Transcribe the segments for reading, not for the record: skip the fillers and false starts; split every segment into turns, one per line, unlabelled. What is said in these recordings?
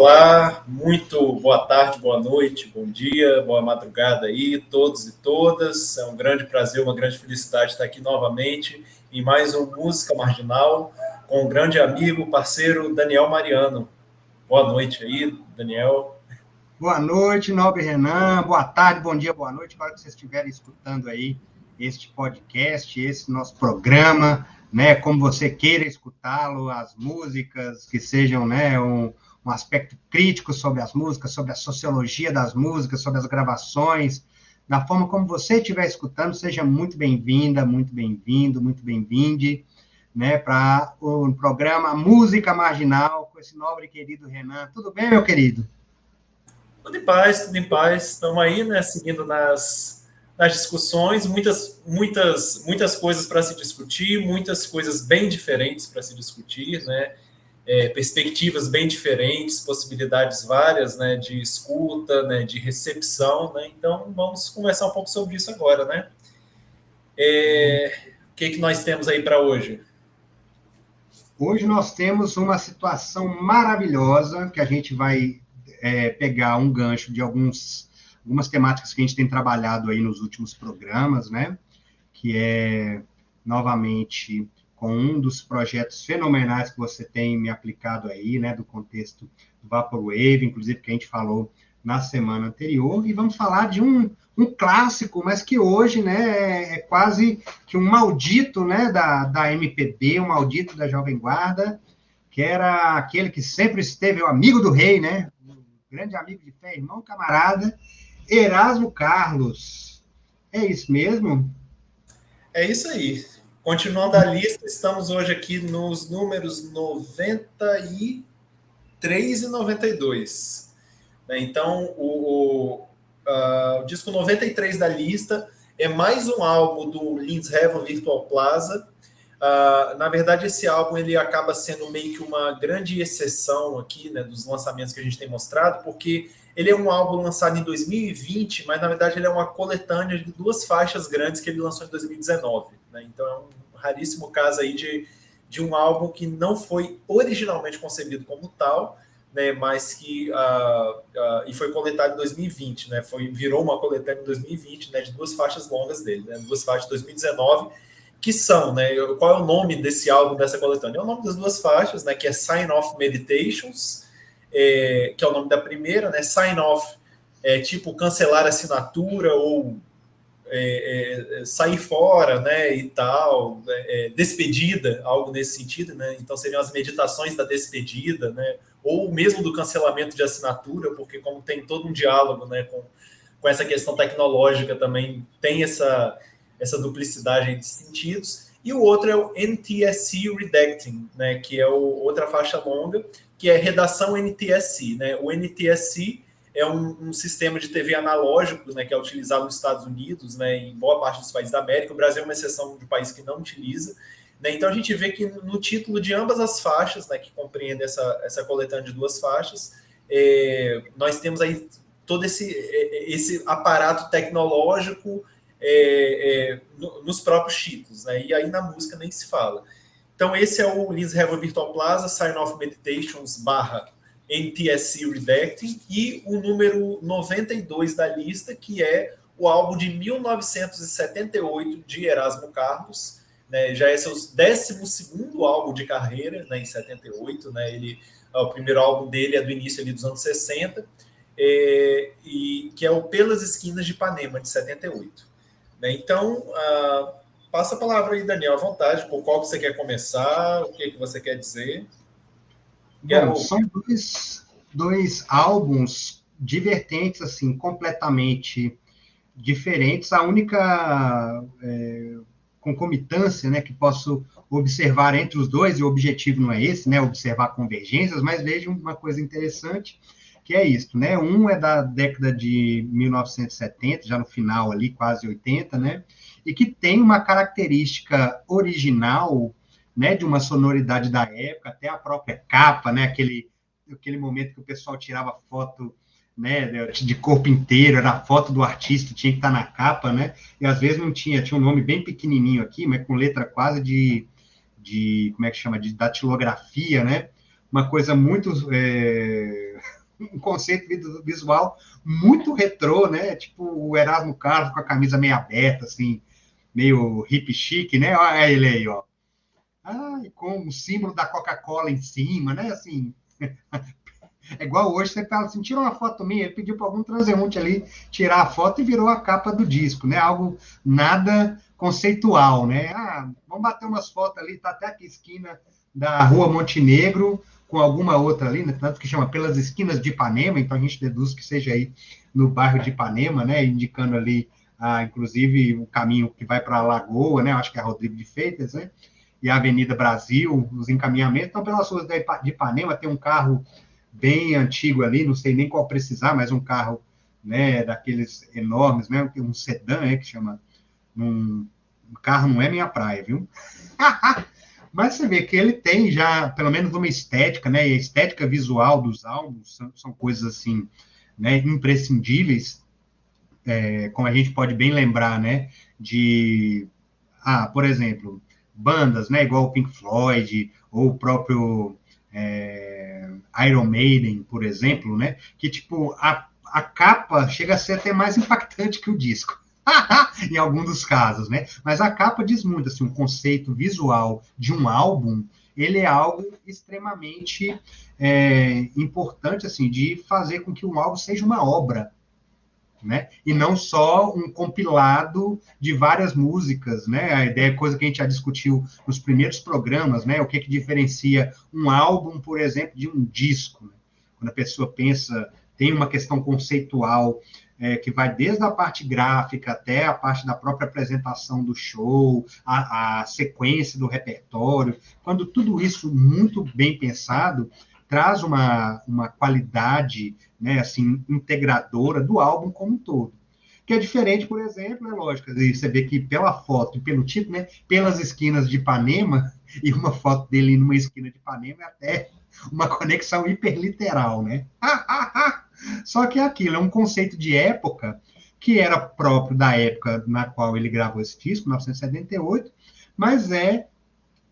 Olá, muito boa tarde, boa noite, bom dia, boa madrugada aí, todos e todas. É um grande prazer, uma grande felicidade estar aqui novamente em mais um Música Marginal com um grande amigo, parceiro Daniel Mariano. Boa noite aí, Daniel.
Boa noite, nobre Renan. Boa tarde, bom dia, boa noite. Para que vocês estiverem escutando aí este podcast, esse nosso programa, né? Como você queira escutá-lo, as músicas que sejam, né? Um aspecto crítico sobre as músicas, sobre a sociologia das músicas, sobre as gravações, da forma como você estiver escutando, seja muito bem-vinda, muito bem-vindo, muito bem-vinde, né? Para o programa Música Marginal com esse nobre e querido Renan. Tudo bem, meu querido?
Tudo em paz, tudo em paz. Estamos aí, né, seguindo nas discussões, muitas coisas para se discutir, muitas coisas bem diferentes para se discutir, né? Perspectivas bem diferentes, possibilidades várias, né, de escuta, né, de recepção, né? Então vamos conversar um pouco sobre isso agora, né? O que nós temos aí para hoje?
Hoje nós temos uma situação maravilhosa que a gente vai pegar um gancho de algumas temáticas que a gente tem trabalhado aí nos últimos programas, né? Que é, novamente, com um dos projetos fenomenais que você tem me aplicado aí, né? Do contexto do Vaporwave, inclusive que a gente falou na semana anterior, e vamos falar de um clássico, mas que hoje, né, é quase que um maldito, né, da MPB, um maldito da Jovem Guarda, que era aquele que sempre esteve o amigo do rei, né, um grande amigo de fé, irmão, camarada, Erasmo Carlos. É isso mesmo?
É isso aí. Continuando a lista, estamos hoje aqui nos números 93 e 92. Então, o disco 93 da lista é mais um álbum do Linz Heaven Virtual Plaza. Na verdade, esse álbum ele acaba sendo meio que uma grande exceção aqui, né, dos lançamentos que a gente tem mostrado, porque ele é um álbum lançado em 2020, mas na verdade ele é uma coletânea de duas faixas grandes que ele lançou em 2019. Né? Então é um raríssimo caso aí de um álbum que não foi originalmente concebido como tal, né, mas que e foi coletado em 2020, né, virou uma coletânea em 2020, né, de duas faixas longas dele, né, duas faixas de 2019, que são, né, qual é o nome desse álbum, dessa coletânea? É o nome das duas faixas, né, que é Sign Off Meditations, que é o nome da primeira, né, Sign Off é tipo cancelar a assinatura ou sair fora, né, e tal, despedida, algo nesse sentido, né, então seriam as meditações da despedida, né, ou mesmo do cancelamento de assinatura, porque como tem todo um diálogo, né, com essa questão tecnológica também tem essa duplicidade de sentidos, e o outro é o NTSC Redacting, né, que é outra faixa longa, que é redação NTSC, né, o NTSC é um sistema de TV analógico, né, que é utilizado nos Estados Unidos, né, em boa parte dos países da América. O Brasil é uma exceção de país que não utiliza. Né, então a gente vê que no título de ambas as faixas, né, que compreende essa coletânea de duas faixas, nós temos aí todo esse aparato tecnológico nos próprios títulos. Né, e aí na música nem se fala. Então esse é o Linz Heaven Virtual Plaza, Sign Off Meditations / NTSC Redacting, e o número 92 da lista, que é o álbum de 1978 de Erasmo Carlos, né, já é seu 12º álbum de carreira, né, em 78, né, o primeiro álbum dele é do início ali dos anos 60, e que é o Pelas Esquinas de Ipanema, de 78. Né, então, passa a palavra aí, Daniel, à vontade, por qual que você quer começar, o que você quer dizer.
Bom, são dois álbuns divertentes, assim, completamente diferentes. A única concomitância, né, que posso observar entre os dois, e o objetivo não é esse, né, observar convergências, mas vejam uma coisa interessante, que é isso, né, um é da década de 1970, já no final ali, quase 80, né, e que tem uma característica original, né, de uma sonoridade da época, até a própria capa, né, aquele momento que o pessoal tirava foto, né, de corpo inteiro, era a foto do artista, tinha que estar na capa, né, e às vezes não tinha um nome bem pequenininho aqui, mas com letra quase como é que chama, de datilografia, né, uma coisa muito um conceito visual muito retrô, né? Tipo o Erasmo Carlos com a camisa meio aberta, assim, meio hip chique, né? Olha ele aí, ó. Ah, e com o símbolo da Coca-Cola em cima, né? Assim, é igual hoje, você fala assim, tira uma foto minha, ele pediu para algum transeunte ali tirar a foto e virou a capa do disco, né? Algo nada conceitual, né? Ah, vamos bater umas fotos ali, tá até aqui a esquina da Rua Montenegro, com alguma outra ali, né? Tanto que chama Pelas Esquinas de Ipanema, então a gente deduz que seja aí no bairro de Ipanema, né? Indicando ali, inclusive, o caminho que vai para a Lagoa, né? Acho que é a Rodrigo de Freitas, né? E a Avenida Brasil, os encaminhamentos. Então, pelas ruas de Ipanema, tem um carro bem antigo ali, não sei nem qual precisar, mas um carro, né, daqueles enormes, né, um sedã, que chama, um carro não é minha praia, viu? Mas você vê que ele tem já, pelo menos uma estética, né, e a estética visual dos álbuns são coisas assim, né, imprescindíveis, como a gente pode bem lembrar, né, de, por exemplo, bandas, né, igual o Pink Floyd, ou o próprio Iron Maiden, por exemplo, né, que, tipo, a capa chega a ser até mais impactante que o disco. Em alguns dos casos, né? Mas a capa diz muito, assim, o conceito visual de um álbum, ele é algo extremamente importante, assim, de fazer com que um álbum seja uma obra, né? E não só um compilado de várias músicas, né? A ideia é coisa que a gente já discutiu nos primeiros programas, né? O que diferencia um álbum, por exemplo, de um disco, né? Quando a pessoa pensa, tem uma questão conceitual que vai desde a parte gráfica até a parte da própria apresentação do show, a sequência do repertório. Quando tudo isso muito bem pensado, traz uma qualidade, né, assim, integradora do álbum como um todo. Que é diferente, por exemplo, é lógico, você vê que pela foto e pelo título, né, Pelas Esquinas de Ipanema, e uma foto dele numa esquina de Ipanema é até uma conexão hiperliteral, né? Só que é aquilo, é um conceito de época que era próprio da época na qual ele gravou esse disco, 1978, mas é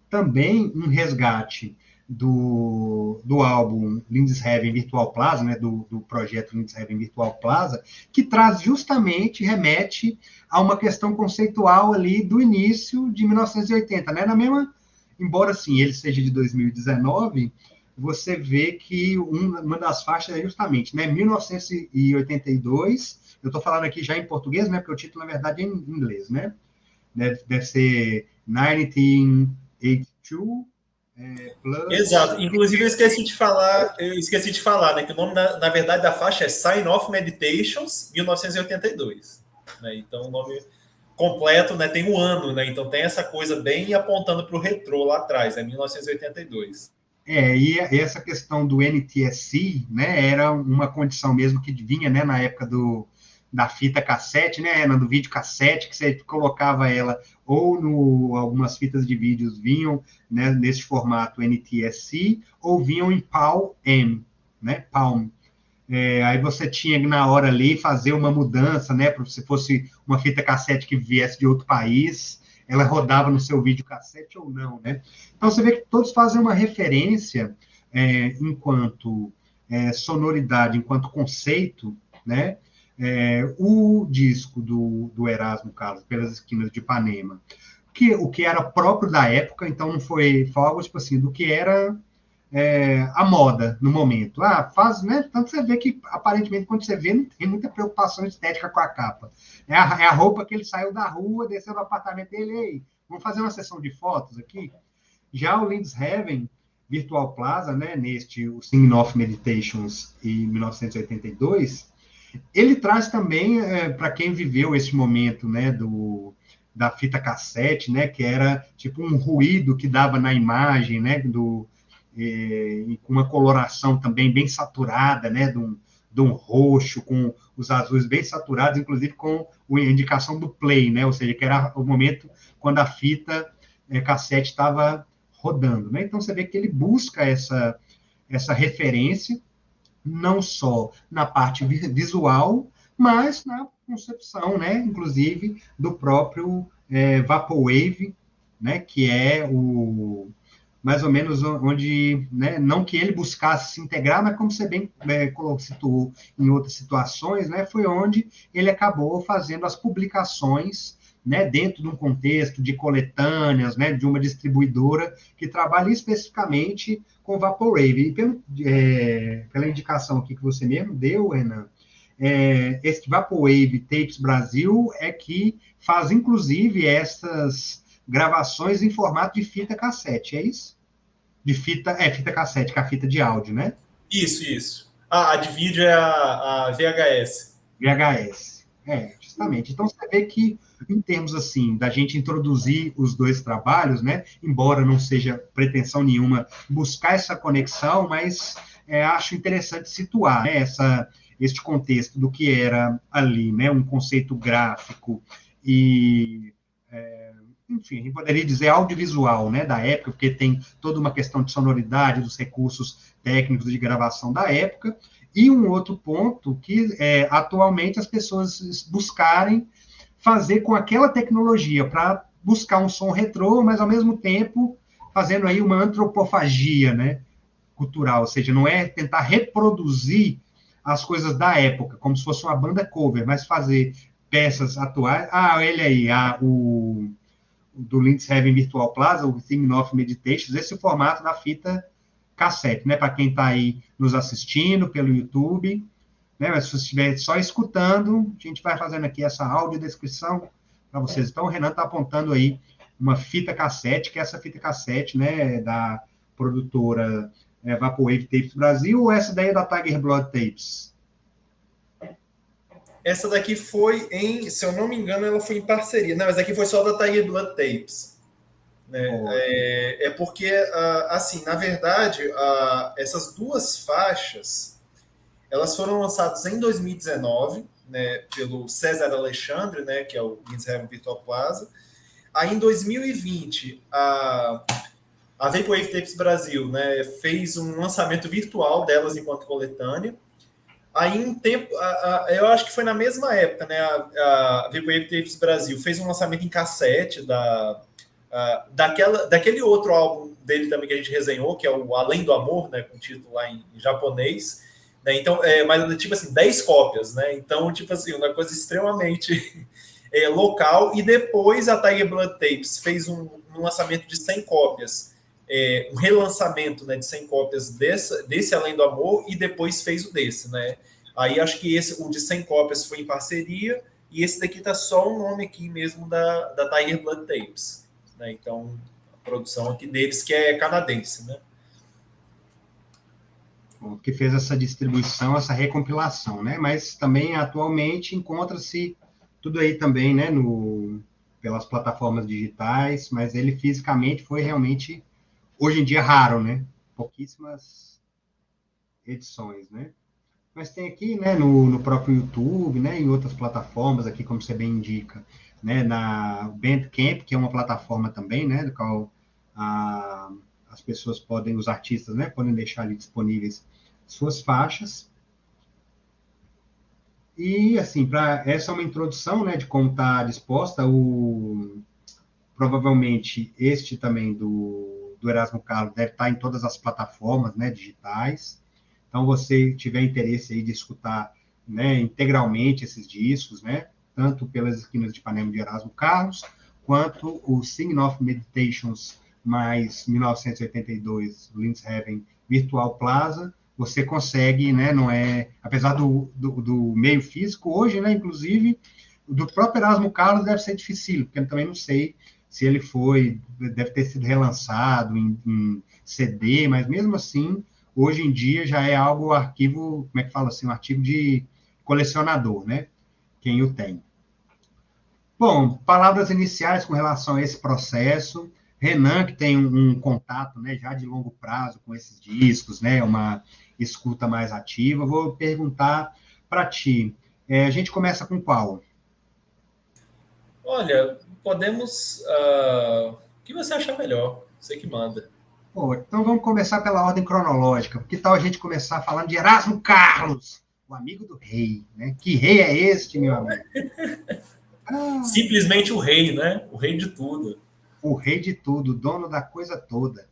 também um resgate do álbum Lindsay Heaven Virtual Plaza, né, do projeto Lindsay Heaven Virtual Plaza, que traz justamente, remete a uma questão conceitual ali do início de 1980, né, na mesma, embora assim, ele seja de 2019, você vê que uma das faixas é justamente, né, 1982, eu estou falando aqui já em português, né, porque o título, na verdade, é em inglês, né, deve ser 1982, plus...
Exato. Inclusive, eu esqueci de falar, né? Que o nome, na verdade, da faixa é Sign Off Meditations 1982. Né? Então, o nome completo, né? Tem um ano, né? Então tem essa coisa bem apontando para o retrô lá atrás, né? 1982.
E essa questão do NTSC, né, era uma condição mesmo que vinha, né, na época da fita cassete, né, do vídeo cassete, que você colocava ela ou algumas fitas de vídeos vinham, né, nesse formato NTSC, ou vinham em PAL-M, né, Palm. Aí você tinha que, na hora ali, fazer uma mudança, né, se fosse uma fita cassete que viesse de outro país, ela rodava no seu videocassete ou não, né? Então, você vê que todos fazem uma referência enquanto sonoridade, enquanto conceito, né? O disco do Erasmo Carlos, Pelas Esquinas de Ipanema, o que era próprio da época, então não foi algo, tipo assim, do que era a moda no momento. Faz, né? Tanto você vê que, aparentemente, quando você vê, não tem muita preocupação estética com a capa. É a roupa que ele saiu da rua, desceu do apartamento dele, ei, vamos fazer uma sessão de fotos aqui? Já o Lindsay Heaven Virtual Plaza, né, neste o Singing of Meditations em 1982, ele traz também, para quem viveu esse momento, né, da fita cassete, né, que era tipo um ruído que dava na imagem, né, com uma coloração também bem saturada, né, de um roxo, com os azuis bem saturados, inclusive com a indicação do play, né, ou seja, que era o momento quando a fita cassete estava rodando, né? Então você vê que ele busca essa referência, não só na parte visual, mas na concepção, né, inclusive, do próprio Vaporwave, né, que é mais ou menos onde, né, não que ele buscasse se integrar, mas como você bem citou em outras situações, né, foi onde ele acabou fazendo as publicações, né, dentro de um contexto de coletâneas, né, de uma distribuidora que trabalha especificamente com Vaporwave. E pela indicação aqui que você mesmo deu, Renan, esse Vaporwave Tapes Brasil é que faz, inclusive, essas gravações em formato de fita cassete, é isso? Fita cassete, que é a fita de áudio, né?
Isso. A de vídeo é a VHS.
VHS. Justamente. Então, você vê que, em termos, assim, da gente introduzir os dois trabalhos, né? Embora não seja pretensão nenhuma buscar essa conexão, mas acho interessante situar, né, este contexto do que era ali, né? Um conceito gráfico e enfim, a gente poderia dizer audiovisual, né, da época, porque tem toda uma questão de sonoridade, dos recursos técnicos de gravação da época, e um outro ponto que atualmente as pessoas buscarem fazer com aquela tecnologia para buscar um som retrô, mas ao mesmo tempo fazendo aí uma antropofagia, né, cultural, ou seja, não é tentar reproduzir as coisas da época, como se fosse uma banda cover, mas fazer peças atuais. Ele aí, o do Lindsay Heaven Virtual Plaza, o Thing of Meditations, esse formato da fita cassete, né? Para quem está aí nos assistindo pelo YouTube, né? Mas se você estiver só escutando, a gente vai fazendo aqui essa audiodescrição para vocês. Então, o Renan está apontando aí uma fita cassete, que é essa fita cassete, né? Da produtora Vaporwave Tapes Brasil, ou essa daí é da Tiger Blood Tapes?
Essa daqui foi se eu não me engano, ela foi em parceria. Não, mas aqui foi só da Tiger Blood Tapes. Né? Porque, assim, na verdade, essas duas faixas, elas foram lançadas em 2019, né, pelo César Alexandre, né, que é o Lindsay Heaven Virtual Plaza. Aí, em 2020, a Vaporwave Tapes Brasil, né, fez um lançamento virtual delas enquanto coletânea. Aí, um tempo, eu acho que foi na mesma época, né? A Vaporwave Tapes Brasil fez um lançamento em cassete daquele outro álbum dele também que a gente resenhou, que é o Além do Amor, né? Com o título lá em japonês. Né? Então, mas tipo assim, 10 cópias, né? Então, tipo assim, uma coisa extremamente local. E depois a Tiger Blood Tapes fez um lançamento de 100 cópias. Um relançamento, né, de 100 cópias desse Além do Amor, e depois fez o desse, né? Aí acho que o de 100 cópias foi em parceria, e esse daqui tá só o nome aqui mesmo da Tiger Blood Tapes, né? Então, a produção aqui deles, que é canadense, né?
Que fez essa distribuição, essa recompilação, né? Mas também, atualmente, encontra-se tudo aí também, né, pelas plataformas digitais, mas ele fisicamente foi realmente, hoje em dia, raro, né? Pouquíssimas edições, né? Mas tem aqui, né, no próprio YouTube, né, em outras plataformas aqui, como você bem indica, né, na Bandcamp, que é uma plataforma também, né, do qual as pessoas podem, os artistas, né, podem deixar ali disponíveis suas faixas. E, assim, essa é uma introdução, né, de como está disposta provavelmente este também do Erasmo Carlos deve estar em todas as plataformas, né, digitais. Então, você tiver interesse aí de escutar, né, integralmente esses discos, né, tanto pelas esquinas de Ipanema de Erasmo Carlos, quanto o Singing of Meditations mais 1982, Lindsay Heaven Virtual Plaza, você consegue, né, não é, apesar do meio físico, hoje, né, inclusive, do próprio Erasmo Carlos deve ser difícil, porque eu também não sei se ele deve ter sido relançado em CD, mas mesmo assim, hoje em dia já é algo, arquivo, como é que fala assim, um artigo de colecionador, né? Quem o tem. Bom, palavras iniciais com relação a esse processo. Renan, que tem um contato, né, já de longo prazo com esses discos, né, uma escuta mais ativa. Vou perguntar para ti. A gente começa com qual?
Olha, podemos... o que você achar melhor? Você que manda.
Pô, então vamos começar pela ordem cronológica. Que tal a gente começar falando de Erasmo Carlos, o amigo do rei, né? Que rei é este, meu amigo?
Simplesmente o rei, né? O rei de tudo.
O rei de tudo, o dono da coisa toda.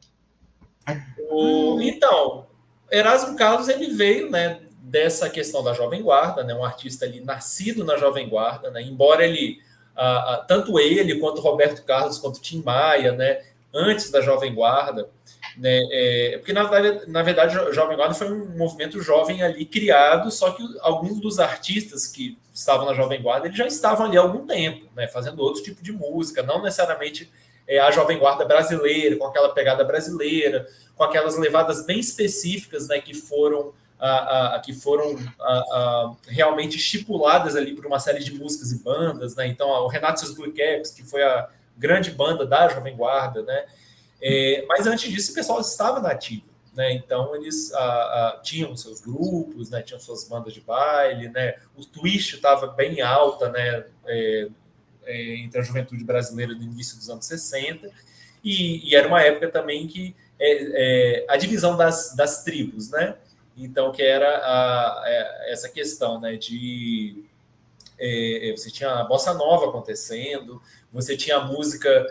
Então, Erasmo Carlos ele veio, né, dessa questão da Jovem Guarda, né, um artista ali nascido na Jovem Guarda, né, embora ele, tanto ele quanto Roberto Carlos, quanto Tim Maia, né, antes da Jovem Guarda, né, porque na verdade a Jovem Guarda foi um movimento jovem ali criado, só que alguns dos artistas que estavam na Jovem Guarda eles já estavam ali há algum tempo, né, fazendo outro tipo de música, não necessariamente a Jovem Guarda brasileira, com aquela pegada brasileira, com aquelas levadas bem específicas, né, que foram realmente estipuladas ali por uma série de músicas e bandas, né? Então, o Renato e os Blue Caps, que foi a grande banda da Jovem Guarda, né? Mas antes disso, o pessoal estava na ativa, né? Então, eles tinham seus grupos, né? Tinham suas bandas de baile, né? O Twist estava bem alta, né? Entre a juventude brasileira no início dos anos 60, e era uma época também que a divisão das tribos, né? Então, que era essa questão, né, de você tinha a bossa nova acontecendo, você tinha a música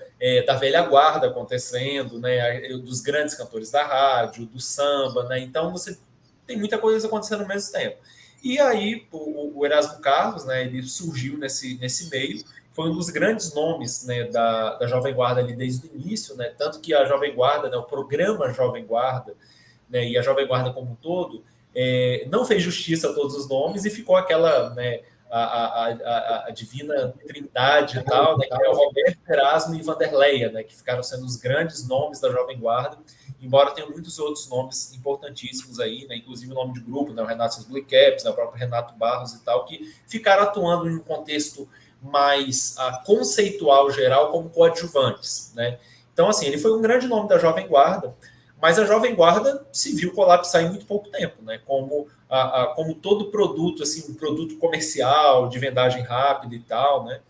da velha guarda acontecendo, né, dos grandes cantores da rádio, do samba, né? Então você tem muita coisa acontecendo ao mesmo tempo. E aí o Erasmo Carlos, né, ele surgiu nesse meio, foi um dos grandes nomes, né, da Jovem Guarda ali desde o início, né? Tanto que a Jovem Guarda, né, o programa Jovem Guarda, né, e a Jovem Guarda como um todo, não fez justiça a todos os nomes e ficou aquela, né, a divina trindade e tal, né, que é o Roberto, Erasmo e Vanderleia, né, que ficaram sendo os grandes nomes da Jovem Guarda, embora tenham muitos outros nomes importantíssimos aí, né, inclusive o nome de grupo, né, o Renato e os Blue Caps, né, o próprio Renato Barros e tal, que ficaram atuando em um contexto mais conceitual geral como coadjuvantes, né? Então, assim, ele foi um grande nome da Jovem Guarda, mas a Jovem Guarda se viu colapsar em muito pouco tempo, né? Como todo produto, assim, um produto comercial, de vendagem rápida e tal, né?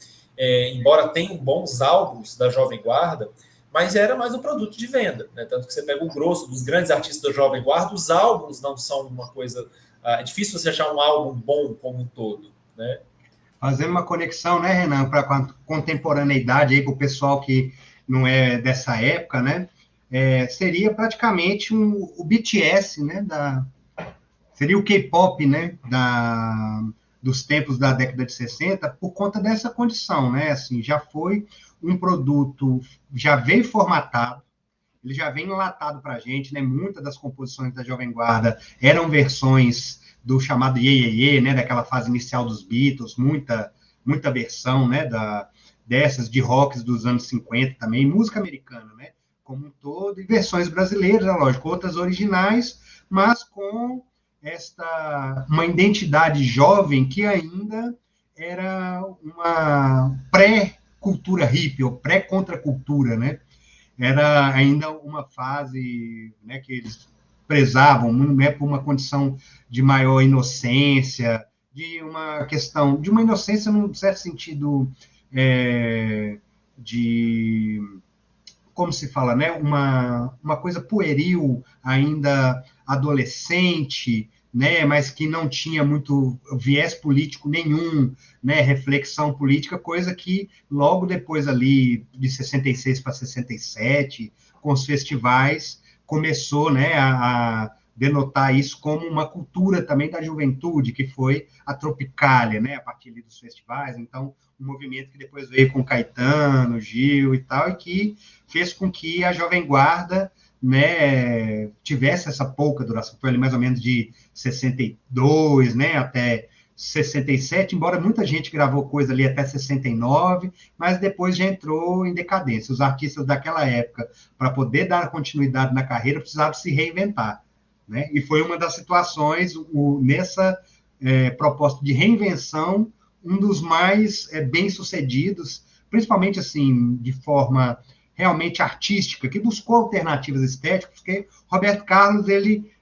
Embora tenham bons álbuns da Jovem Guarda, mas era mais um produto de venda, né? Tanto que você pega o grosso dos grandes artistas da Jovem Guarda, os álbuns não são uma coisa... é difícil você achar um álbum bom como um todo, né?
Fazendo uma conexão, né, Renan, para a contemporaneidade aí com o pessoal que não é dessa época, né? Seria praticamente o BTS, né? Seria o K-pop, né? Dos tempos da década de 60, por conta dessa condição, né? Assim, já foi um produto, já veio formatado, ele já vem enlatado para a gente, né? Muitas das composições da Jovem Guarda eram versões do chamado Ye, Ye, Ye, né? Daquela fase inicial dos Beatles, muita versão, né? Dessas de rocks dos anos 50 também, música americana, né? Como um todo, e versões brasileiras, é lógico, outras originais, mas com uma identidade jovem que ainda era uma pré-cultura hippie, ou pré-contracultura, né? Era ainda uma fase, né, que eles prezavam, né, por uma condição de maior inocência, de uma questão, de uma inocência num certo sentido de, como se fala, né, uma coisa pueril, ainda adolescente, né, mas que não tinha muito viés político nenhum, né, reflexão política, coisa que logo depois ali de 66 para 67, com os festivais, começou, né, a denotar isso como uma cultura também da juventude, que foi a Tropicália, né, a partir ali dos festivais. Então, um movimento que depois veio com Caetano, Gil e tal, e que fez com que a Jovem Guarda, né, tivesse essa pouca duração, foi ali mais ou menos de 62, né, até 67, embora muita gente gravou coisa ali até 69, mas depois já entrou em decadência. Os artistas daquela época, para poder dar continuidade na carreira, precisavam se reinventar, né? E foi uma das situações, nessa proposta de reinvenção, um dos mais bem-sucedidos, principalmente assim, de forma realmente artística, que buscou alternativas estéticas, porque Roberto Carlos, ele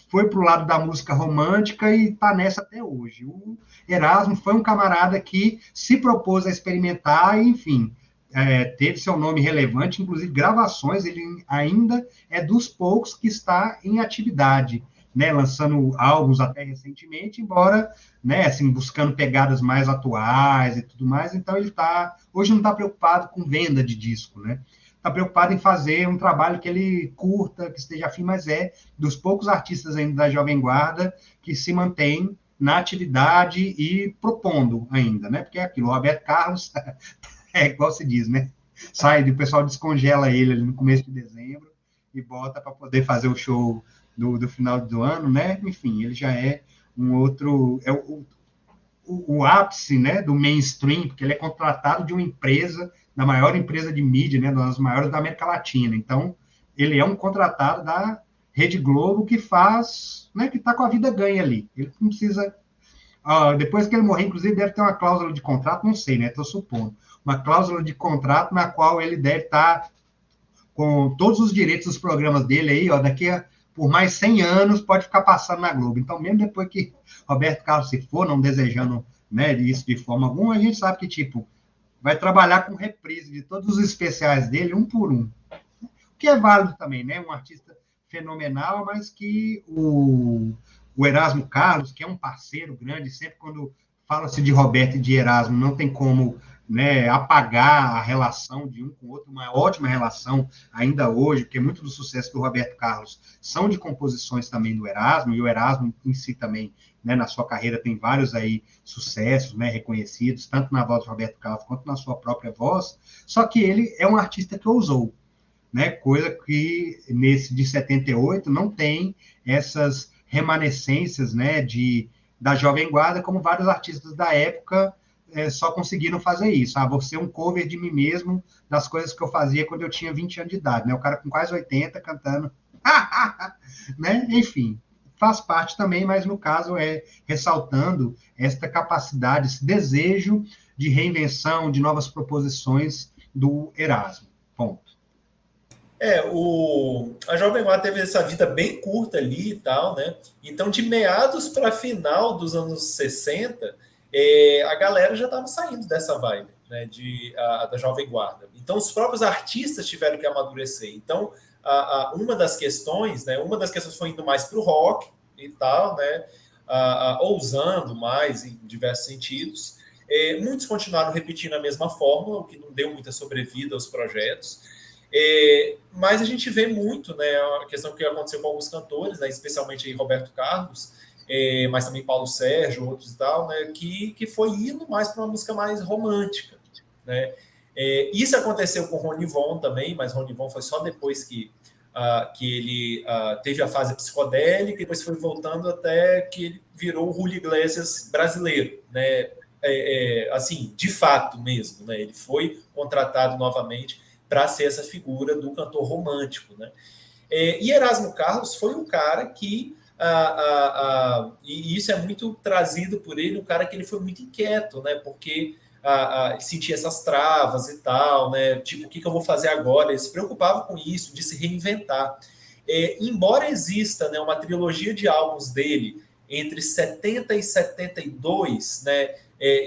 foi para o lado da música romântica e está nessa até hoje. O Erasmo foi um camarada que se propôs a experimentar e, enfim, teve seu nome relevante, inclusive gravações, ele ainda é dos poucos que está em atividade, né, lançando álbuns até recentemente, embora, né, assim, buscando pegadas mais atuais e tudo mais, então ele hoje não está preocupado com venda de disco, né? está preocupado em fazer um trabalho que ele curta, que esteja afim, mas é dos poucos artistas ainda da Jovem Guarda que se mantém na atividade e propondo ainda, né? Porque é aquilo, o Roberto Carlos, é igual se diz, né? Sai, o pessoal descongela ele ali no começo de dezembro e bota para poder fazer o show do final do ano, né? Enfim, ele já é um outro, é o ápice, né, do mainstream, porque ele é contratado de uma empresa, da maior empresa de mídia, né, das maiores da América Latina. Então, ele é um contratado da Rede Globo que faz, né, que está com a vida ganha ali. Ele não precisa... depois que ele morrer, inclusive, deve ter uma cláusula de contrato, não sei, né, estou supondo. Uma cláusula de contrato na qual ele deve estar com todos os direitos dos programas dele aí, por mais 100 anos, pode ficar passando na Globo. Então, mesmo depois que Roberto Carlos se for, não desejando, né, isso de forma alguma, a gente sabe que, tipo, vai trabalhar com reprise de todos os especiais dele, um por um. O que é válido também, né? Um artista fenomenal, mas que o Erasmo Carlos, que é um parceiro grande, sempre quando fala-se de Roberto e de Erasmo, não tem como, né, apagar a relação de um com o outro, uma ótima relação ainda hoje, porque muito do sucesso do Roberto Carlos são de composições também do Erasmo, e o Erasmo em si também, né, na sua carreira tem vários aí sucessos, né, reconhecidos, tanto na voz do Roberto Carlos quanto na sua própria voz, só que ele é um artista que ousou, né, coisa que nesse de 78 não tem essas remanescências, né, da Jovem Guarda, como vários artistas da época só conseguiram fazer isso. Vou ser um cover de mim mesmo, das coisas que eu fazia quando eu tinha 20 anos de idade, né? O cara com quase 80 cantando, né? Enfim, faz parte também, mas no caso é ressaltando esta capacidade, esse desejo de reinvenção, de novas proposições do Erasmo. Ponto.
A Jovem Guarda teve essa vida bem curta ali e tal, né? Então, de meados para final dos anos 60, a galera já estava saindo dessa vibe, né, da Jovem Guarda. Então, os próprios artistas tiveram que amadurecer. Então, uma das questões foi indo mais para o rock e tal, né, ousando mais em diversos sentidos. Muitos continuaram repetindo a mesma fórmula, o que não deu muita sobrevida aos projetos. Mas a gente vê muito, né, a questão que aconteceu com alguns cantores, né, especialmente aí Roberto Carlos, mas também Paulo Sérgio, outros e tal, né, que foi indo mais para uma música mais romântica, né? Isso aconteceu com Rony Von também, mas Rony Von foi só depois que ele teve a fase psicodélica, e depois foi voltando até que ele virou o Julio Iglesias brasileiro, né? Assim, de fato mesmo, né? Ele foi contratado novamente para ser essa figura do cantor romântico, né? E Erasmo Carlos foi um cara que e isso é muito trazido por ele, um cara que ele foi muito inquieto, né? Porque ele sentia essas travas e tal, né? Tipo, o que eu vou fazer agora? Ele se preocupava com isso, de se reinventar. Embora exista, né, uma trilogia de álbuns dele entre 70 e 72, né?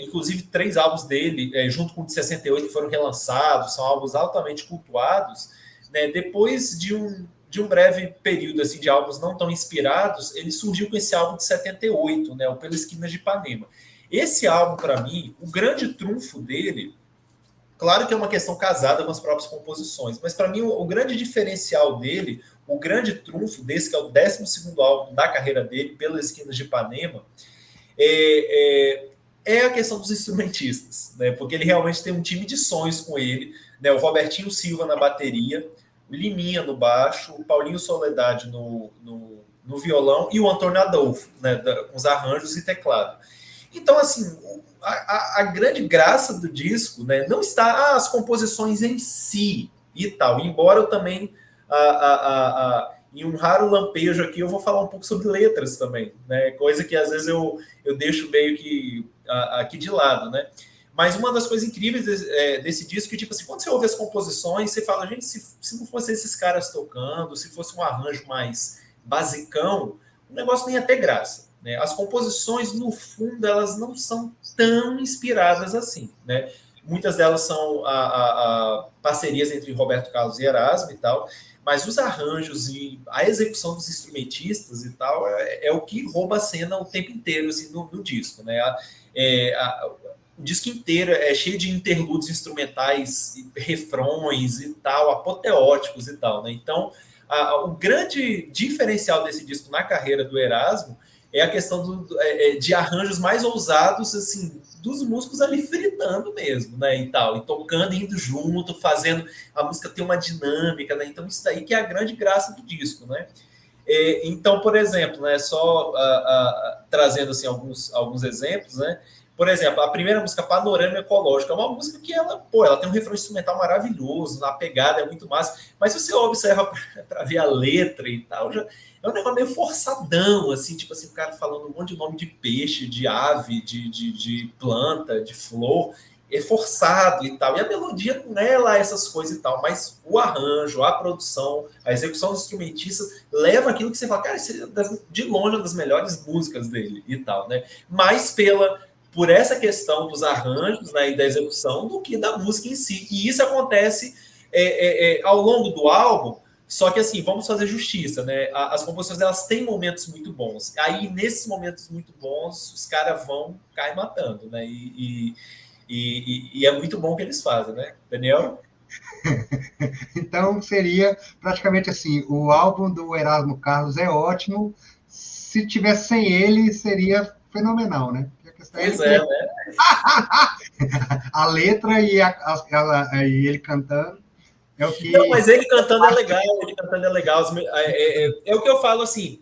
Inclusive 3 álbuns dele, junto com o de 68, que foram relançados, são álbuns altamente cultuados, né? Depois de um breve período assim, de álbuns não tão inspirados, ele surgiu com esse álbum de 78, né, o Pela Esquina de Ipanema. Esse álbum, para mim, o grande trunfo dele, claro que é uma questão casada com as próprias composições, mas para mim o grande diferencial dele, o grande trunfo desse, que é o 12º álbum da carreira dele, Pelas Esquinas de Ipanema, é a questão dos instrumentistas, né, porque ele realmente tem um time de sonhos com ele, né, o Robertinho Silva na bateria, o Liminha no baixo, o Paulinho Soledade no violão e o Antônio Adolfo, né, com os arranjos e teclado. Então, assim, a grande graça do disco, né, não está as composições em si e tal, embora eu também, em um raro lampejo aqui, eu vou falar um pouco sobre letras também, né, coisa que às vezes eu deixo meio que aqui de lado, né. Mas uma das coisas incríveis desse disco é, tipo assim, quando você ouve as composições, você fala, gente, se não fosse esses caras tocando, se fosse um arranjo mais basicão, o negócio nem ia ter graça, né? As composições, no fundo, elas não são tão inspiradas assim, né? Muitas delas são parcerias entre Roberto Carlos e Erasmo e tal, mas os arranjos e a execução dos instrumentistas e tal é o que rouba a cena o tempo inteiro assim, no disco, né? o disco inteiro é cheio de interlúdios instrumentais, refrões e tal, apoteóticos e tal, né? Então, o grande diferencial desse disco na carreira do Erasmo é a questão de arranjos mais ousados, assim, dos músicos ali fritando mesmo, né, e tal, e tocando, indo junto, fazendo a música ter uma dinâmica, né? Então isso daí que é a grande graça do disco, né? Então, por exemplo, né, só trazendo assim, alguns exemplos, né? Por exemplo, a primeira música, Panorama Ecológico, é uma música que ela tem um refrão instrumental maravilhoso, a pegada é muito massa, mas se você observa para ver a letra e tal, é um negócio meio forçadão, assim, tipo assim, o cara falando um monte de nome de peixe, de ave, de planta, de flor, é forçado e tal. E a melodia não é lá essas coisas e tal, mas o arranjo, a produção, a execução dos instrumentistas leva aquilo que você fala, cara, isso é de longe uma das melhores músicas dele e tal, né? Mas por essa questão dos arranjos, né, e da execução do que da música em si. E isso acontece ao longo do álbum, só que assim, vamos fazer justiça, né? As composições elas têm momentos muito bons. Aí, nesses momentos muito bons, os caras vão cair matando, né? E é muito bom o que eles fazem, né? Daniel?
Então, seria praticamente assim, o álbum do Erasmo Carlos é ótimo, se tivesse sem ele, seria fenomenal, né? Porque a questão é ele
Pois é,
que
né?
a letra e ele cantando é o
Não,
que...
mas ele cantando é legal, ele cantando é legal. É o que eu falo assim.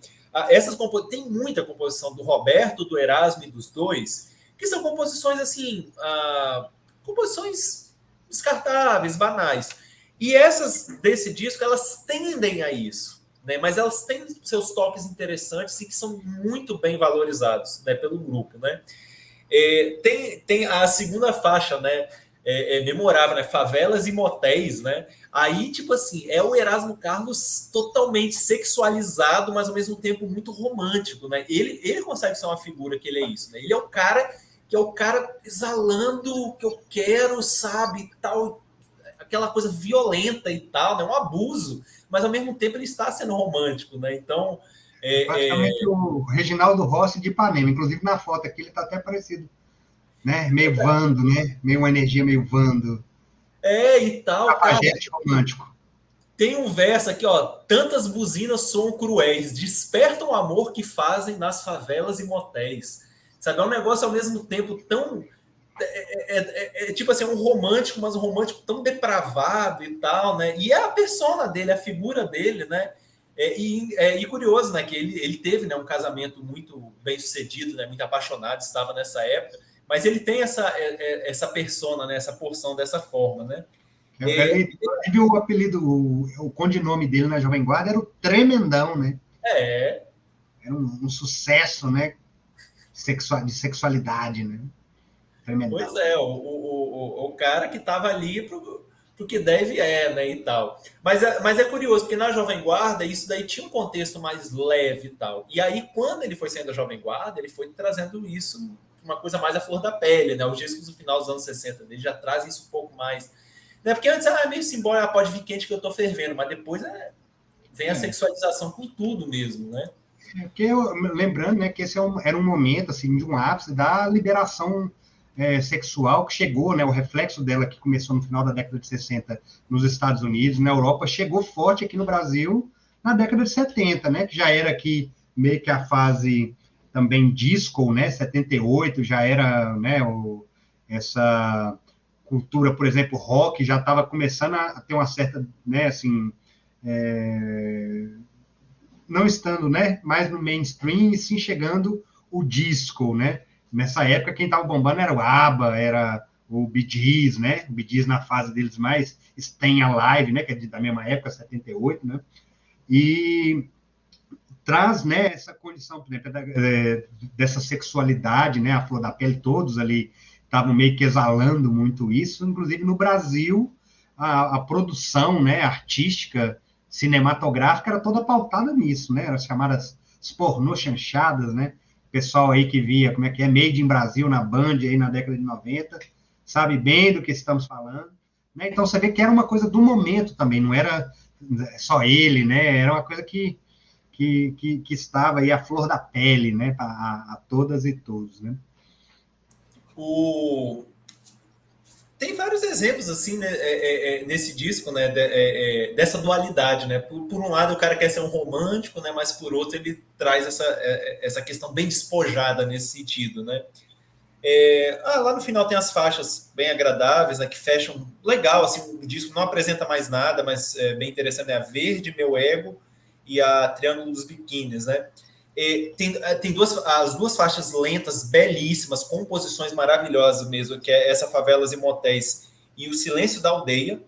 Tem muita composição do Roberto, do Erasmo e dos dois, que são composições assim, composições descartáveis, banais. E essas desse disco, elas tendem a isso, né? Mas elas têm seus toques interessantes e que são muito bem valorizados, né, pelo grupo, né? Tem a segunda faixa, né? Memorável, né? Favelas e motéis, né? Aí, tipo assim, é o Erasmo Carlos totalmente sexualizado, mas ao mesmo tempo muito romântico, né? Ele consegue ser uma figura que ele é isso, né? Ele é o cara que é o cara exalando o que eu quero, sabe? Tal, aquela coisa violenta e tal, né? Um abuso, mas ao mesmo tempo ele está sendo romântico, né? Então,
Praticamente o Reginaldo Rossi de Ipanema, inclusive na foto aqui ele está até parecido, né? Meio Vando, né? Meio uma energia meio Vando.
e tal, cara.
Cafajeste romântico.
Tem um verso aqui, ó. Tantas buzinas soam cruéis, despertam o amor que fazem nas favelas e motéis. Sabe, é um negócio ao mesmo tempo tão. Tipo assim, um romântico, mas um romântico tão depravado e tal, né? E é a persona dele, a figura dele, né? E curioso, né? Que ele teve, né, um casamento muito bem sucedido, né? Muito apaixonado, estava nessa época, mas ele tem essa persona, né? Essa porção dessa forma, né?
Inclusive, o apelido, o codinome dele na Jovem Guarda era o Tremendão, né?
É,
Era um sucesso, né? De sexualidade, né?
pois
Tremendão.
é, o cara que estava ali pro que deve né, e tal. Mas é curioso, porque na Jovem Guarda isso daí tinha um contexto mais leve e tal. E aí, quando ele foi saindo da Jovem Guarda, ele foi trazendo isso, uma coisa mais à flor da pele, né? Os discos do final dos anos 60 dele já trazem isso um pouco mais. Né? Porque antes era meio simbólico, pode vir quente que eu tô fervendo, mas depois vem a sexualização com tudo mesmo, né?
Porque lembrando, né, que esse era um momento assim de um ápice da liberação sexual que chegou, né, o reflexo dela que começou no final da década de 60 nos Estados Unidos, na Europa, chegou forte aqui no Brasil na década de 70, né, que já era aqui meio que a fase também disco, né, 78 já era, né, essa cultura, por exemplo, rock já estava começando a ter uma certa, né, assim, não estando, né, mais no mainstream e sim chegando o disco, né? Nessa época quem estava bombando era o ABBA, era o Bee Gees, né? O Bee Gees na fase deles mais Staying Alive, né, que é da mesma época, 78, né? E traz, né, essa condição, por exemplo, dessa sexualidade, né, a flor da pele, todos ali estavam meio que exalando muito isso, inclusive no Brasil, a produção, né, artística, cinematográfica era toda pautada nisso, né, as chamadas pornô chanchadas, né, pessoal aí que via, como é que é, Made in Brasil na Band aí na década de 90, sabe bem do que estamos falando, né, então você vê que era uma coisa do momento também, não era só ele, né, era uma coisa que estava aí à flor da pele, né, a todas e todos, né?
O... Tem vários exemplos, assim, né, nesse disco, né, dessa dualidade, né? Por um lado, o cara quer ser um romântico, né? Mas por outro, ele traz essa questão bem despojada nesse sentido, né? Lá no final tem as faixas bem agradáveis, né, que fecham legal, assim, o disco não apresenta mais nada, mas é bem interessante, é a Verde, Meu Ego e a Triângulo dos Biquínis, né? Tem as duas faixas lentas, belíssimas, composições maravilhosas mesmo, que é essa Favelas e Motéis e o Silêncio da Aldeia,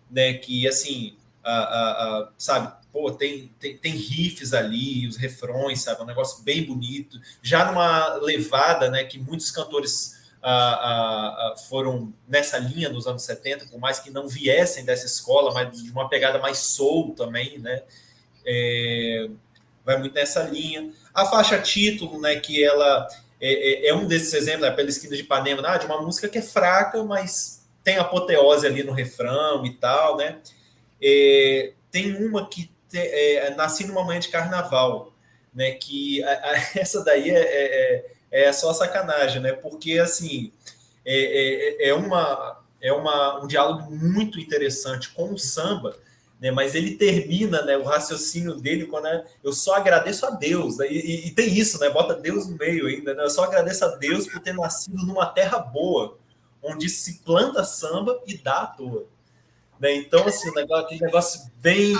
né, que, assim, sabe, pô, tem riffs ali, os refrões, sabe, um negócio bem bonito, já numa levada, né, que muitos cantores foram nessa linha nos anos 70, por mais que não viessem dessa escola, mas de uma pegada mais soul também, né, vai muito nessa linha. A faixa título, né, que ela é um desses exemplos, né, Pela Esquina de Ipanema, de uma música que é fraca, mas tem apoteose ali no refrão e tal, né? Tem uma que Nasci numa Manhã de Carnaval, né? Que essa daí é só sacanagem, né? Porque assim um diálogo muito interessante com o samba, né? Mas ele termina, né, o raciocínio dele quando eu só agradeço a Deus, né? E tem isso, né? Bota Deus no meio ainda, né? Eu só agradeço a Deus por ter nascido numa terra boa, onde se planta samba e dá à toa. Né? Então, assim, aquele negócio bem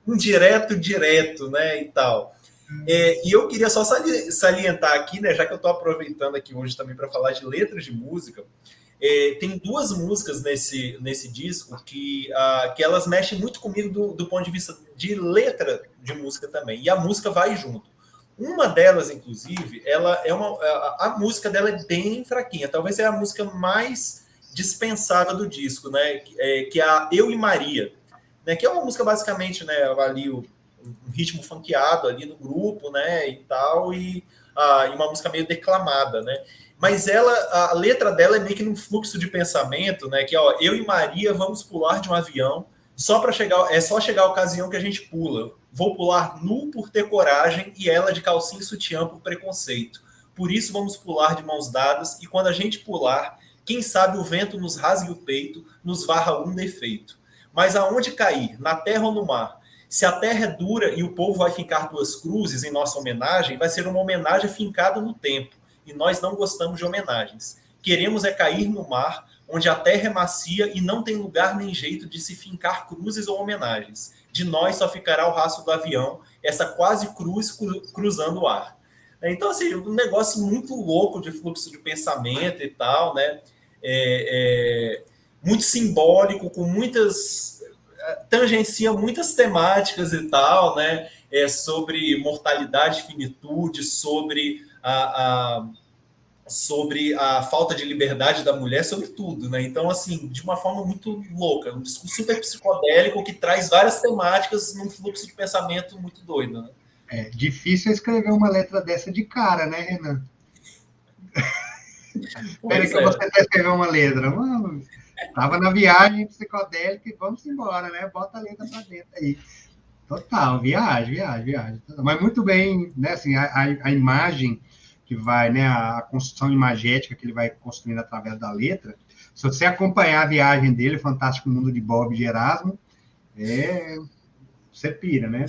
indireto, direto, né? E tal. E eu queria só salientar aqui, né, já que eu estou aproveitando aqui hoje também para falar de letras de música, tem duas músicas nesse disco que elas mexem muito comigo do ponto de vista de letra de música também, e a música vai junto. Uma delas, inclusive, ela a música dela é bem fraquinha, talvez seja a música mais dispensável do disco, né, que é a Eu e Maria, né, que é uma música basicamente, né, ali um ritmo funkeado ali no grupo, né, e tal, e uma música meio declamada, né? Mas a letra dela é meio que num fluxo de pensamento, né? Que eu e Maria vamos pular de um avião, só chegar a ocasião que a gente pula. Vou pular nu por ter coragem e ela de calcinha e sutiã por preconceito. Por isso vamos pular de mãos dadas e quando a gente pular, quem sabe o vento nos rasgue o peito, nos varra um defeito. Mas aonde cair, na terra ou no mar? Se a terra é dura e o povo vai fincar duas cruzes em nossa homenagem, vai ser uma homenagem fincada no tempo. E nós não gostamos de homenagens. Queremos cair no mar, onde a terra é macia e não tem lugar nem jeito de se fincar cruzes ou homenagens. De nós só ficará o rastro do avião, essa quase cruz cruzando o ar. Então, assim, um negócio muito louco de fluxo de pensamento e tal, né? Muito simbólico, com tangencia muitas temáticas e tal, né? Sobre mortalidade, finitude, sobre a falta de liberdade da mulher, sobre tudo, né? Então, assim, de uma forma muito louca, um discurso super psicodélico que traz várias temáticas num fluxo de pensamento muito doido, né?
É difícil escrever uma letra dessa de cara, né, Renan? Espera que eu vou tentar escrever uma letra. Mano, tava na viagem psicodélica e vamos embora, né? Bota a letra para dentro aí. Total, viagem. Mas muito bem, né? Assim, a imagem que vai, né? A construção imagética que ele vai construindo através da letra. Se você acompanhar a viagem dele, Fantástico Mundo de Bob de Erasmo, você pira, né?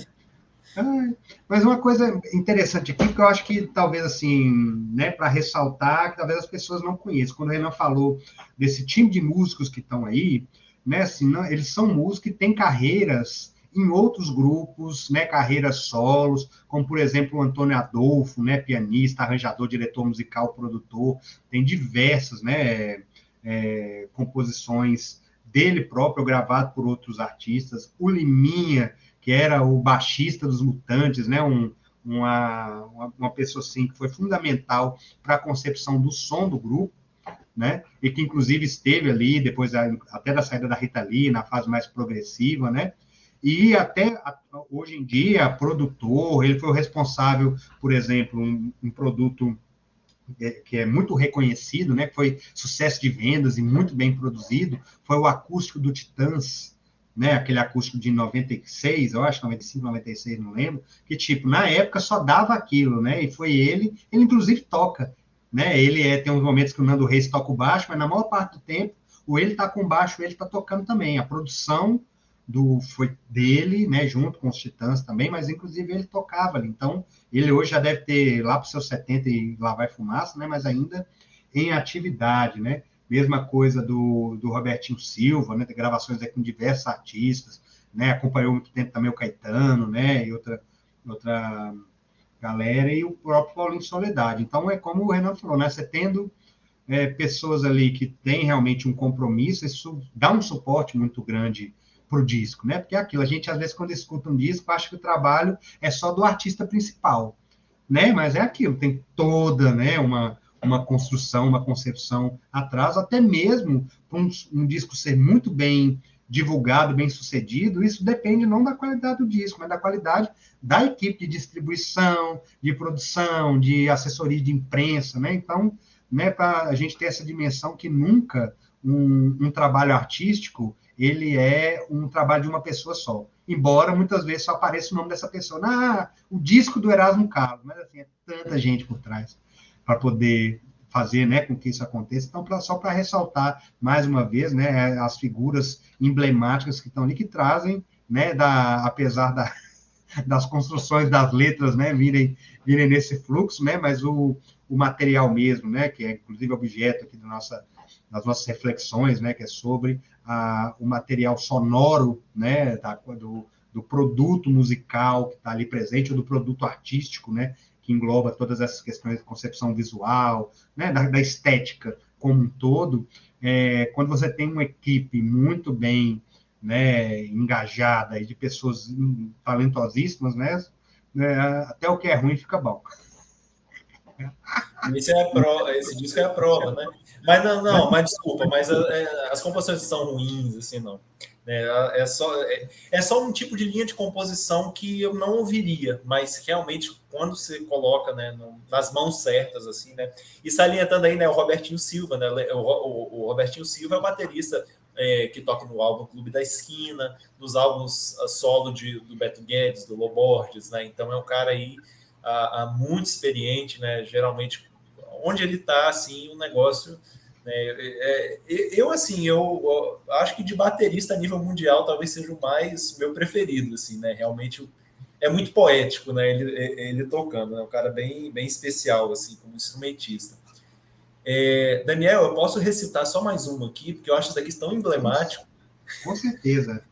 Mas uma coisa interessante aqui, que eu acho que talvez assim, né, para ressaltar, que talvez as pessoas não conheçam. Quando o Renan falou desse time de músicos que estão aí, né, assim, não, eles são músicos que têm carreiras em outros grupos, né, carreiras solos, como por exemplo o Antônio Adolfo, né, pianista, arranjador, diretor musical, produtor, tem diversas, né, composições dele próprio gravado por outros artistas. O Liminha, que era o baixista dos Mutantes, né? Uma pessoa assim que foi fundamental para a concepção do som do grupo, né? E que inclusive esteve ali depois até da saída da Rita Lee na fase mais progressiva, né? E até hoje em dia produtor, ele foi o responsável, por exemplo, um produto que é muito reconhecido, né? Que foi sucesso de vendas e muito bem produzido, foi o acústico do Titãs, né, aquele acústico de 96, eu acho, 95, 96, não lembro, que, tipo, na época só dava aquilo, né, e foi ele inclusive toca, né, tem uns momentos que o Nando Reis toca o baixo, mas na maior parte do tempo, ou ele tá com baixo, ou ele tá tocando também, a produção foi dele, né, junto com os Titãs também, mas inclusive ele tocava ali, então, ele hoje já deve ter lá para os seus 70 e lá vai fumaça, né, mas ainda em atividade, né, mesma coisa do Robertinho Silva, né? Tem gravações aí com diversos artistas, né? Acompanhou muito tempo também o Caetano, né? E outra galera, e o próprio Paulinho Soledade. Então, é como o Renan falou, né? Você tendo pessoas ali que têm realmente um compromisso, isso dá um suporte muito grande para o disco, né? Porque é aquilo, a gente às vezes quando escuta um disco, acha que o trabalho é só do artista principal, né? Mas é aquilo, tem toda, né, uma construção, uma concepção atrás, até mesmo para um disco ser muito bem divulgado, bem sucedido, isso depende não da qualidade do disco, mas da qualidade da equipe de distribuição, de produção, de assessoria de imprensa, né? Então, né, para a gente ter essa dimensão que nunca um trabalho artístico ele é um trabalho de uma pessoa só. Embora muitas vezes só apareça o nome dessa pessoa. O disco do Erasmo Carlos, mas assim, é tanta gente por trás para poder fazer, né, com que isso aconteça. Então, só para ressaltar mais uma vez, né, as figuras emblemáticas que estão ali, que trazem, né, apesar das construções das letras, né, virem nesse fluxo, né, mas o material mesmo, né, que é inclusive objeto aqui das nossas reflexões, né, que é sobre o material sonoro, né, do produto musical que está ali presente, ou do produto artístico, né, que engloba todas essas questões de concepção visual, né, da estética como um todo. Quando você tem uma equipe muito bem, né, engajada e de pessoas talentosíssimas, né, até o que é ruim fica bom.
Esse disco é a prova, né? Mas mas desculpa, mas as composições são ruins, assim, não. É só um tipo de linha de composição que eu não ouviria, mas realmente quando você coloca, né, nas mãos certas, assim, né? E salientando aí, né, o Robertinho Silva, né? O Robertinho Silva é o baterista que toca no álbum Clube da Esquina, nos álbuns solo do Beto Guedes, do Loborges, né? Então é um cara aí muito experiente, né? Geralmente onde ele está, assim, o negócio, né? Eu acho que de baterista a nível mundial talvez seja o mais meu preferido, assim, né? Realmente é muito poético, né? Ele tocando, né? Um cara bem, bem especial, assim, como instrumentista. Daniel, eu posso recitar só mais uma aqui, porque eu acho isso daqui tão emblemático.
Com certeza.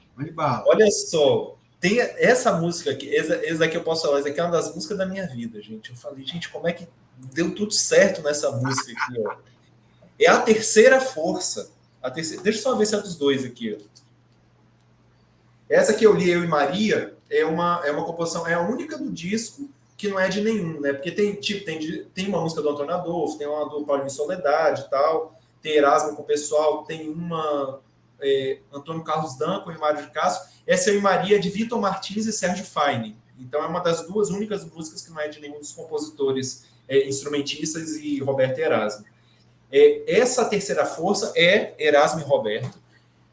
Olha só, tem essa música aqui, essa daqui eu posso falar, essa aqui é uma das músicas da minha vida, gente. Eu falei, gente, como é que deu tudo certo nessa música aqui, ó. É a Terceira Força. Deixa eu só ver se é dos dois aqui, ó. Essa que eu li, Eu e Maria, é uma composição, é a única do disco que não é de nenhum, né? Porque tem uma música do Antônio Adolfo, tem uma do Paulinho Soledade e tal, tem Erasmo com o pessoal, tem uma Antônio Carlos Danco e Mário de Castro. Essa Eu e Maria é de Vitor Martins e Sérgio Faine. Então é uma das duas únicas músicas que não é de nenhum dos compositores instrumentistas e Roberto Erasmo. Essa Terceira Força é Erasmo e Roberto.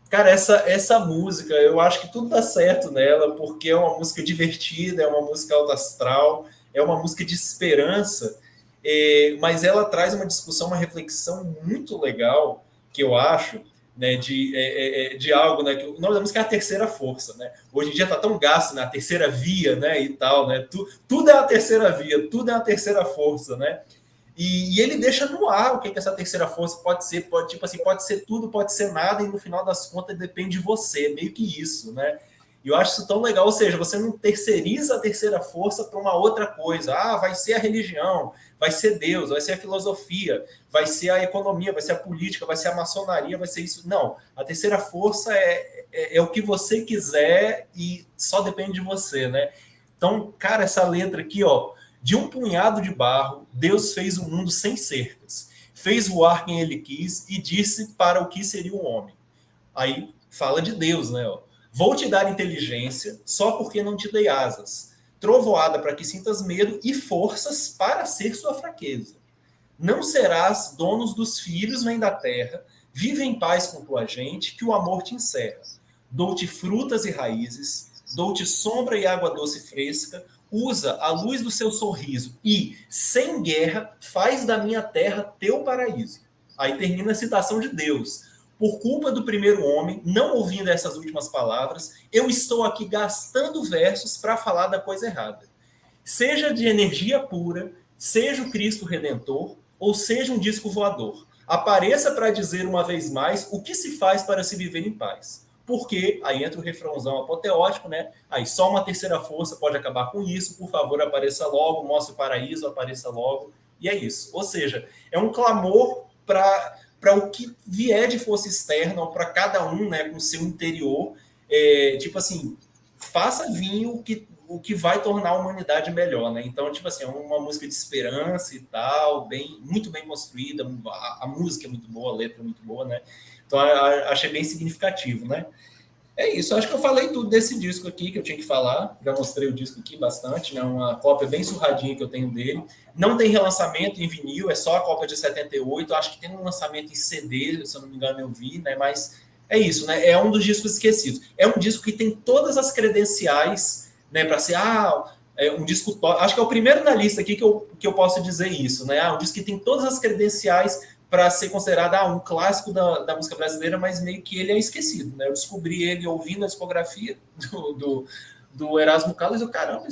Cara, essa música, eu acho que tudo dá certo nela, porque é uma música divertida, é uma música alto astral, é uma música de esperança, mas ela traz uma discussão, uma reflexão muito legal, que eu acho, né, de algo, né, que o nome da música é A Terceira Força, né? Hoje em dia tá tão gasto, né, a terceira via, né, e tal, né? Tudo é a terceira via, tudo é a terceira força, né? E ele deixa no ar o que essa terceira força pode ser, pode ser tudo, pode ser nada, e no final das contas depende de você, meio que isso, né? E eu acho isso tão legal, ou seja, você não terceiriza a terceira força para uma outra coisa. Vai ser a religião, vai ser Deus, vai ser a filosofia, vai ser a economia, vai ser a política, vai ser a maçonaria, vai ser isso. Não, a terceira força é o que você quiser e só depende de você, né? Então, cara, essa letra aqui, ó, de um punhado de barro, Deus fez o mundo sem cercas, fez voar quem ele quis e disse para o que seria o homem. Aí fala de Deus, né? Ó. Vou te dar inteligência só porque não te dei asas, trovoada para que sintas medo e forças para ser sua fraqueza. Não serás donos dos filhos nem da terra, vive em paz com tua gente, que o amor te encerra. dou-te frutas e raízes, dou-te sombra e água doce e fresca, usa a luz do seu sorriso e, sem guerra, faz da minha terra teu paraíso. Aí termina a citação de Deus. Por culpa do primeiro homem, não ouvindo essas últimas palavras, eu estou aqui gastando versos para falar da coisa errada. Seja de energia pura, seja o Cristo Redentor, ou seja um disco voador. Apareça para dizer uma vez mais o que se faz para se viver em paz. Porque, aí entra o refrãozão apoteótico, né? Aí só uma terceira força pode acabar com isso, por favor, apareça logo, mostre o paraíso, apareça logo. E é isso. Ou seja, é um clamor para o que vier de força externa, ou para cada um, né, com o seu interior, tipo assim, faça vir o que vai tornar a humanidade melhor, né? Então, tipo assim, é uma música de esperança e tal, muito bem construída, a música é muito boa, a letra é muito boa, né? Então, achei bem significativo, né? É isso, acho que eu falei tudo desse disco aqui que eu tinha que falar, já mostrei o disco aqui bastante, né? Uma cópia bem surradinha que eu tenho dele. Não tem relançamento em vinil, é só a cópia de 78, acho que tem um lançamento em CD, se eu não me engano eu vi, né? Mas é isso, né? É um dos discos esquecidos. É um disco que tem todas as credenciais, né? Para ser, um disco top. Acho que é o primeiro na lista aqui que eu posso dizer isso, né? Um disco que tem todas as credenciais para ser considerado um clássico da música brasileira, mas meio que ele é esquecido, né? Eu descobri ele ouvindo a discografia do Erasmo Carlos e eu, caramba,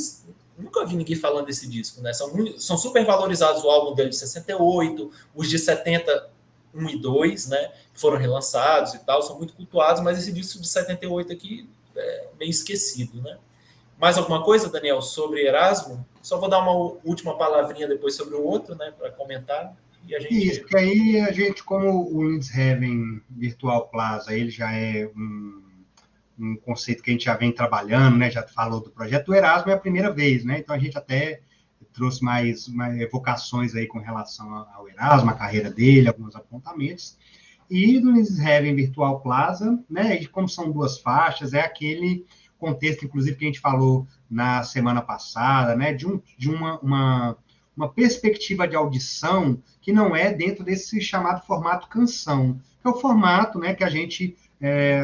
nunca vi ninguém falando desse disco, né? São super valorizados o álbum dele de 68, os de 70, 1 e 2, né? Que foram relançados e tal, são muito cultuados, mas esse disco de 78 aqui é meio esquecido, né? Mais alguma coisa, Daniel, sobre Erasmo? Só vou dar uma última palavrinha depois sobre o outro, né? Para comentar. E a gente...
Isso, porque aí a gente, como o Lindshaven Virtual Plaza, ele já é um conceito que a gente já vem trabalhando, né? Já falou do projeto. O Erasmo é a primeira vez, né? Então a gente até trouxe mais evocações aí com relação ao Erasmo, a carreira dele, alguns apontamentos. E do Lindshaven Virtual Plaza, né? E como são duas faixas, é aquele contexto, inclusive, que a gente falou na semana passada, né? De uma perspectiva de audição que não é dentro desse chamado formato canção, que é o formato, né, que a gente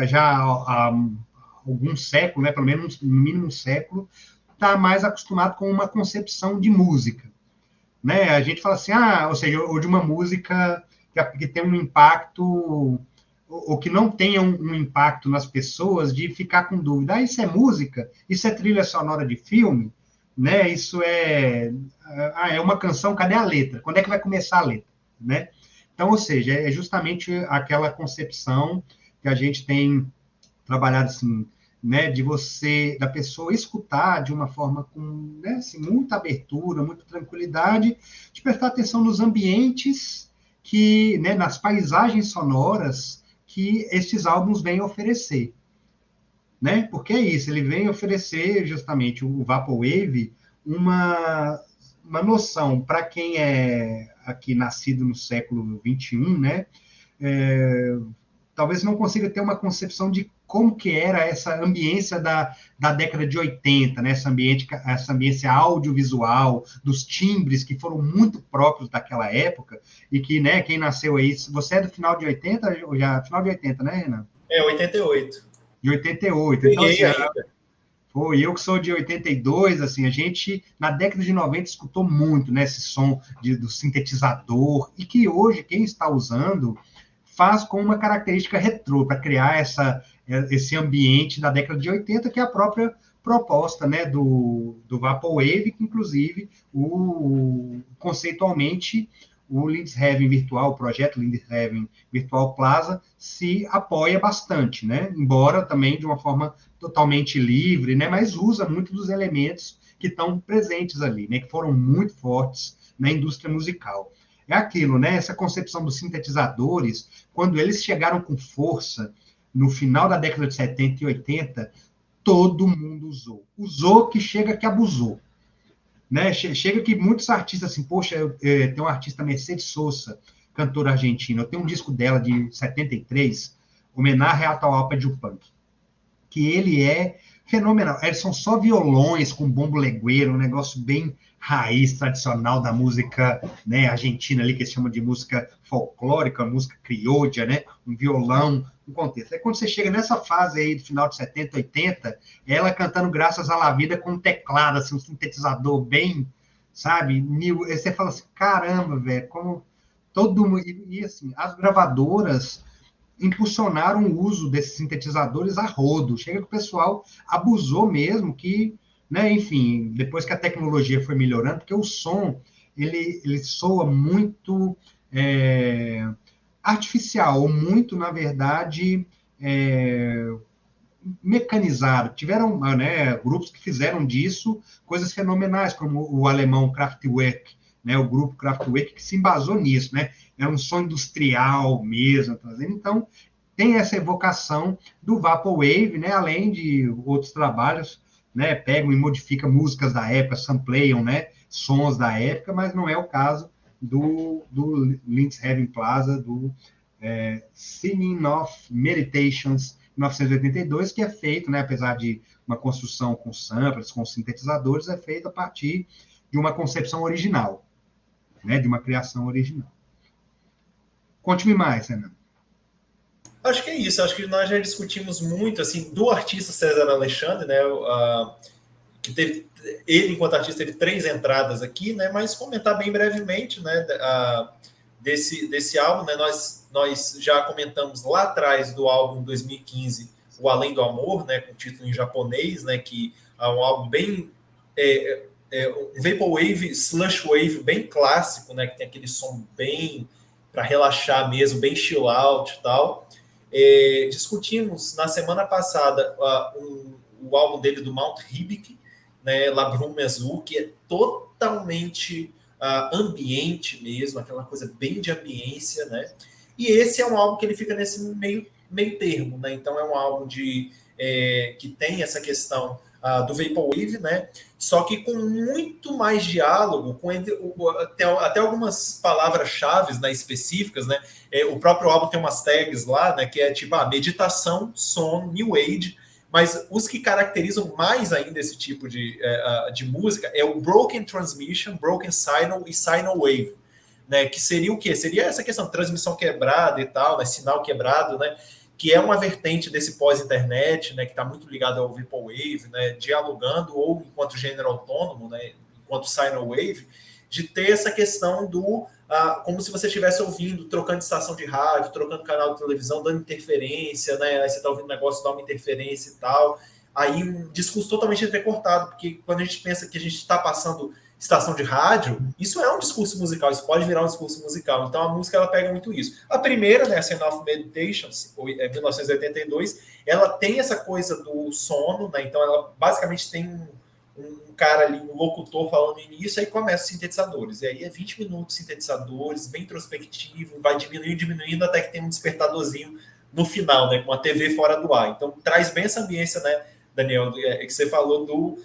já há algum século, né, pelo menos no mínimo um século, está mais acostumado com uma concepção de música. Né? A gente fala assim, ou seja, ou de uma música que tem um impacto, ou que não tenha um impacto nas pessoas de ficar com dúvida. Isso é música? Isso é trilha sonora de filme? Né? Isso é uma canção, cadê a letra? Quando é que vai começar a letra? Né? Então, ou seja, é justamente aquela concepção que a gente tem trabalhado assim, né, da pessoa escutar de uma forma com, né, assim, muita abertura, muita tranquilidade, de prestar atenção nos ambientes né, nas paisagens sonoras que estes álbuns vêm oferecer. Né? Porque é isso, ele vem oferecer justamente o Vaporwave uma noção para quem é aqui nascido no século XXI, né? Talvez não consiga ter uma concepção de como que era essa ambiência da década de 80, né? Essa ambiência audiovisual, dos timbres que foram muito próprios daquela época, e que, né, quem nasceu aí, você é do final de 80, ou já final de 80, né, Renan?
88.
De 88. Então, assim, eu que sou de 82, assim, a gente, na década de 90, escutou muito, né, esse som do sintetizador, e que hoje, quem está usando, faz com uma característica retrô, para criar esse ambiente da década de 80, que é a própria proposta, né, do Vaporwave, que, inclusive, conceitualmente, o Lindshaven Virtual, o projeto Lindshaven Virtual Plaza, se apoia bastante, né? Embora também de uma forma totalmente livre, né? Mas usa muito dos elementos que estão presentes ali, né? Que foram muito fortes na indústria musical. É aquilo, né? Essa concepção dos sintetizadores, quando eles chegaram com força no final da década de 70 e 80, todo mundo usou. Usou que chega que abusou. Né? Chega que muitos artistas, assim, poxa, tem uma artista, Mercedes Sosa, cantora argentina, eu tenho um disco dela de 73, Homenagem a Atahualpa Yupanqui, que ele é fenomenal. São só violões com bombo legueiro, um negócio bem raiz, tradicional da música, né, argentina ali, que eles chamam de música folclórica, música criolla, né? Um violão um contexto. Aí quando você chega nessa fase aí do final de 70, 80, ela cantando Graças à La Vida com um teclado, assim, um sintetizador bem, sabe? Aí você fala assim, caramba, velho, como todo mundo... E assim, as gravadoras impulsionaram o uso desses sintetizadores a rodo. Chega que o pessoal abusou mesmo, que, né, enfim, depois que a tecnologia foi melhorando, porque o som, ele soa muito artificial, ou muito, na verdade, mecanizado. Tiveram, né, grupos que fizeram disso coisas fenomenais, como o alemão Kraftwerk, né, o grupo Kraftwerk, que se embasou nisso, né? É um som industrial mesmo, trazendo. Então, tem essa evocação do Vaporwave, né, além de outros trabalhos, né, pegam e modificam músicas da época, sampleiam, né, sons da época, mas não é o caso do Linz Heaven Plaza, do Singing of Meditations, 1982, que é feito, né, apesar de uma construção com samplers, com sintetizadores, é feito a partir de uma concepção original, né, de uma criação original. Conte-me mais, Renan.
Acho que é isso, acho que nós já discutimos muito, assim, do artista César Alexandre, né, que teve, ele, enquanto artista, teve 3 entradas aqui, né, mas comentar bem brevemente, né, desse álbum, né, nós já comentamos lá atrás do álbum 2015, O Além do Amor, né, com título em japonês, né, que é um álbum bem... um Vaporwave, Slushwave bem clássico, né, que tem aquele som bem para relaxar mesmo, bem chill out e tal. Discutimos na semana passada o álbum dele do Mount Hibik, né, La Brume Azul, que é totalmente ambiente mesmo, aquela coisa bem de ambiência, né? E esse é um álbum que ele fica nesse meio termo, né? Então é um álbum que tem essa questão do Vaporwave, né? Só que com muito mais diálogo, com até algumas palavras-chave, né, específicas, né? O próprio álbum tem umas tags lá, né? Que é tipo meditação, som, new age. Mas os que caracterizam mais ainda esse tipo de música é o Broken Transmission, Broken Signal e Signal Wave, né? Que seria o quê? Seria essa questão de transmissão quebrada e tal, né? Sinal quebrado, né? Que é uma vertente desse pós-internet, né? Que está muito ligado ao Vaporwave, né? Dialogando, ou enquanto gênero autônomo, né? Enquanto Signal Wave, de ter essa questão do... como se você estivesse ouvindo, trocando de estação de rádio, trocando canal de televisão, dando interferência, né? Aí você está ouvindo um negócio, dá uma interferência e tal. Aí um discurso totalmente entrecortado, porque quando a gente pensa que a gente está passando estação de rádio, isso é um discurso musical, isso pode virar um discurso musical. Então a música, ela pega muito isso. A primeira, né, a Singing of Meditations, 1982, ela tem essa coisa do sono, né? Então ela basicamente tem um cara ali, um locutor falando início, aí começa os sintetizadores. E aí é 20 minutos de sintetizadores, bem introspectivo, vai diminuindo até que tem um despertadorzinho no final, né, com a TV fora do ar. Então traz bem essa ambiência, né, Daniel, que você falou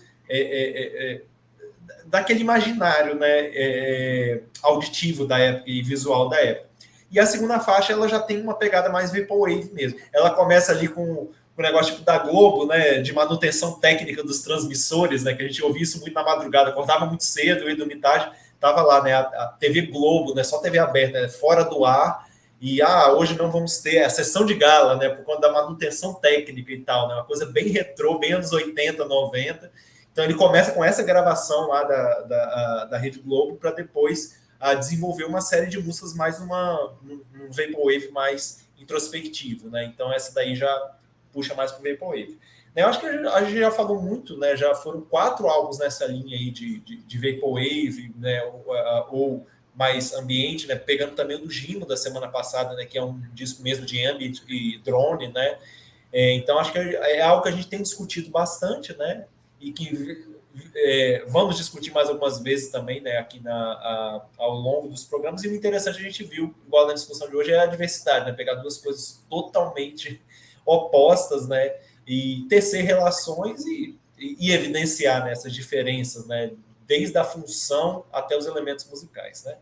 daquele imaginário, né, auditivo da época e visual da época. E a segunda faixa, ela já tem uma pegada mais Vaporwave mesmo. Ela começa ali com o negócio tipo da Globo, né, de manutenção técnica dos transmissores, né, que a gente ouvia isso muito na madrugada, acordava muito cedo, eu ia dormir tarde, tava lá, né, a TV Globo, né, só TV aberta, né, fora do ar, e hoje não vamos ter a sessão de gala, né, por conta da manutenção técnica e tal, né, uma coisa bem retrô, bem anos 80, 90. Então ele começa com essa gravação lá da Rede Globo para depois desenvolver uma série de músicas mais num Vaporwave mais introspectivo, né? Então essa daí já puxa mais para o Vaporwave. Eu acho que a gente já falou muito, né? Já foram 4 álbuns nessa linha aí de Vaporwave, né? Ou mais ambiente, né? Pegando também o do Gino da semana passada, né? Que é um disco mesmo de ambient e drone, né? Então acho que é algo que a gente tem discutido bastante, né? E que vamos discutir mais algumas vezes também, né, aqui ao longo dos programas. E o interessante a gente viu, igual na discussão de hoje, é a diversidade, né? Pegar 2 coisas totalmente opostas, né? E tecer relações e evidenciar, né, essas diferenças, né? Desde a função até os elementos musicais, né?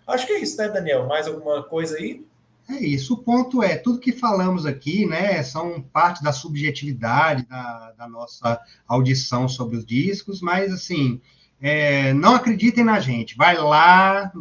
Acho que é isso, né, Daniel? Mais alguma coisa aí?
É isso, o ponto é, tudo que falamos aqui, né, são parte da subjetividade da nossa audição sobre os discos, mas, assim, não acreditem na gente, vai lá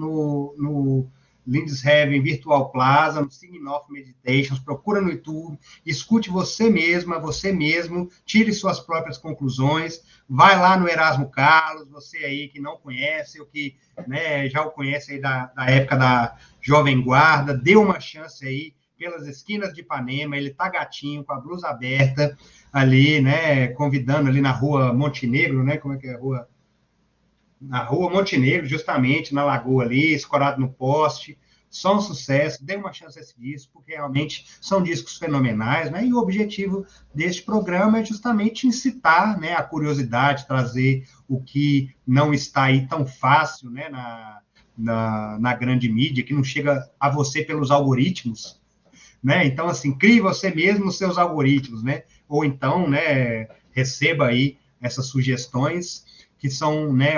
Lindisheaven Virtual Plaza, no Sign Off Meditations, procura no YouTube, escute você mesma, você mesmo, tire suas próprias conclusões, vai lá no Erasmo Carlos, você aí que não conhece, ou que, né, já o conhece aí da época da Jovem Guarda, dê uma chance aí, pelas esquinas de Ipanema, ele tá gatinho, com a blusa aberta, ali, né, convidando ali na rua Montenegro, né, como é que é a rua? Na rua Montenegro, justamente, na lagoa ali, escorado no poste, só um sucesso, dê uma chance a esse disco, porque realmente são discos fenomenais, né, e o objetivo deste programa é justamente incitar, né, a curiosidade, trazer o que não está aí tão fácil, né, na grande mídia, que não chega a você pelos algoritmos, né? Então, assim, crie você mesmo os seus algoritmos, né? Ou então, né, receba aí essas sugestões que são, né,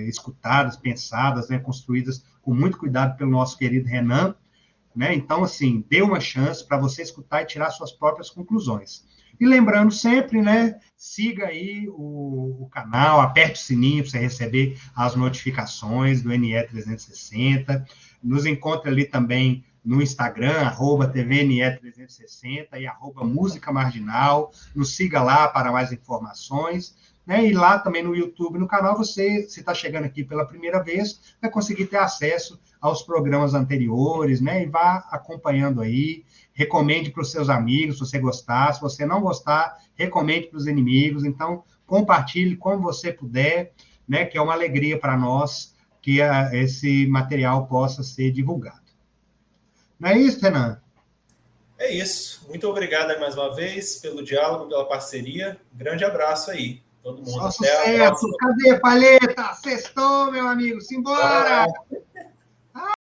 escutadas, pensadas, né, construídas com muito cuidado pelo nosso querido Renan, né? Então, assim, dê uma chance para você escutar e tirar suas próprias conclusões. E lembrando sempre, né, siga aí o canal, aperte o sininho para você receber as notificações do NE360, nos encontre ali também no Instagram, @TVNE360 e @Música Marginal, nos siga lá para mais informações, né? E lá também no YouTube, no canal, você, se está chegando aqui pela primeira vez, vai conseguir ter acesso aos programas anteriores, né? E vá acompanhando aí, recomende para os seus amigos, se você gostar, se você não gostar, recomende para os inimigos, então compartilhe como você puder, né? Que é uma alegria para nós que esse material possa ser divulgado. Não é isso, Renan?
É isso. Muito obrigado mais uma vez pelo diálogo, pela parceria. Grande abraço aí, todo mundo.
Só
Até a
sucesso.
próxima.
Cadê, Palheta? Sextou, meu amigo. Simbora!
Ah.